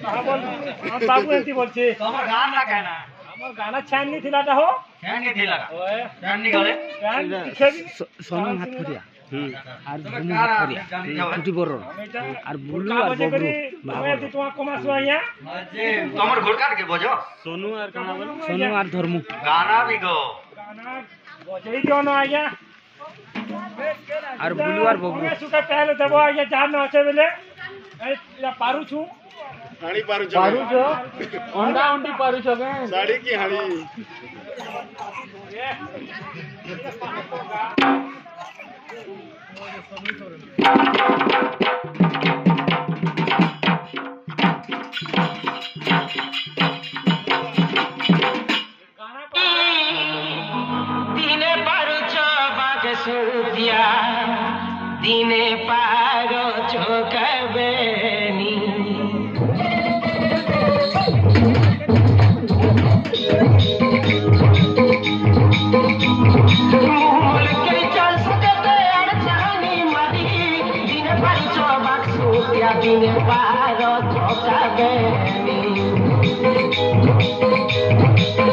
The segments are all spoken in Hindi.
हां बोल हम बाबू एंती बोलछे तमर गाना कहना हमर गाना छान नहीं थिलाटा हो छान नहीं थिला ओए छान नहीं गले सोनू हाथ फरिया আর ভূমি হাত ফরিয়া ছুটি বড় আর বুলু আর ববরু আমি তোমা কমাস আইয়া যে তোমার ঘোড়কার কে বজো সোনু আর কানা বল সোনু আর ধর্মু গানা भी गो गाना बजई जो ना आइया আর বুলু আর ববরু सुका पहले देबो आइया जान न আছে बेले ए पारू छु हाड़ी पारू जो अंडा अंडी पारू छो के साड़ी की हाड़ी दिने पारू छो बागे सुदिया दिने पारो छो कबेनी मूल के चल सकते अड़चनी मरी दिने पारू छो बागे सुदिया दिने पारो छो कबेनी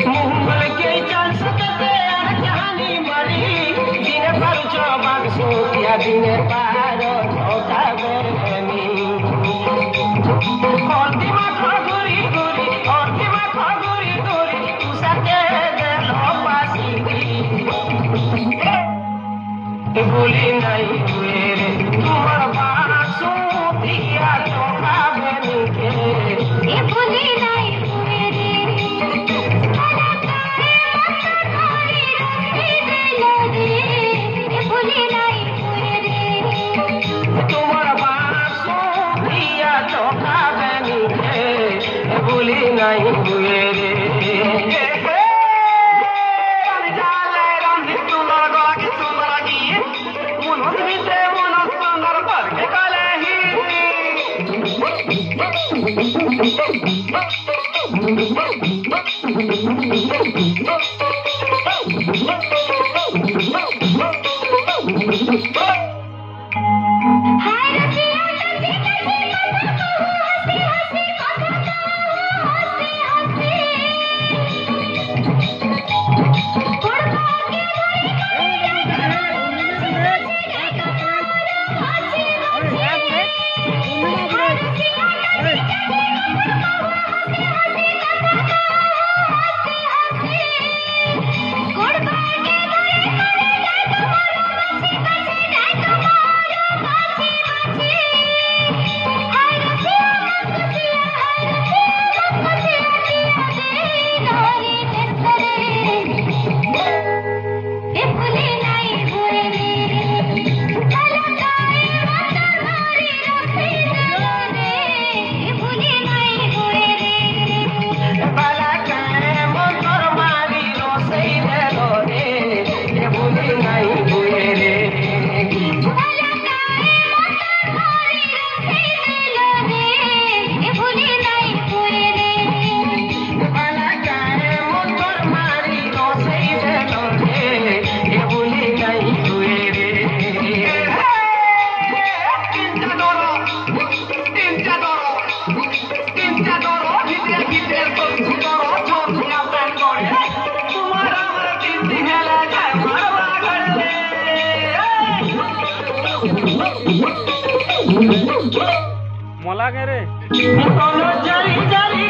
मूल के चल सकते अड़चनी मरी दिने पारू छो बागे सुदिया दिने पारो छो कबेनी और दिमाग घुरी घुरी और दिमाग घुरी घुरी तू सके देलो पासी भूली नहीं हुए रे तुम्हार बासु दिया तो काबेनी के ये भूली नहीं हुए रे ये भूली नहीं हुए रे तुम्हार बासु दिया तो काबेनी के भूली नहीं हुए रे मला के रे जरी जरी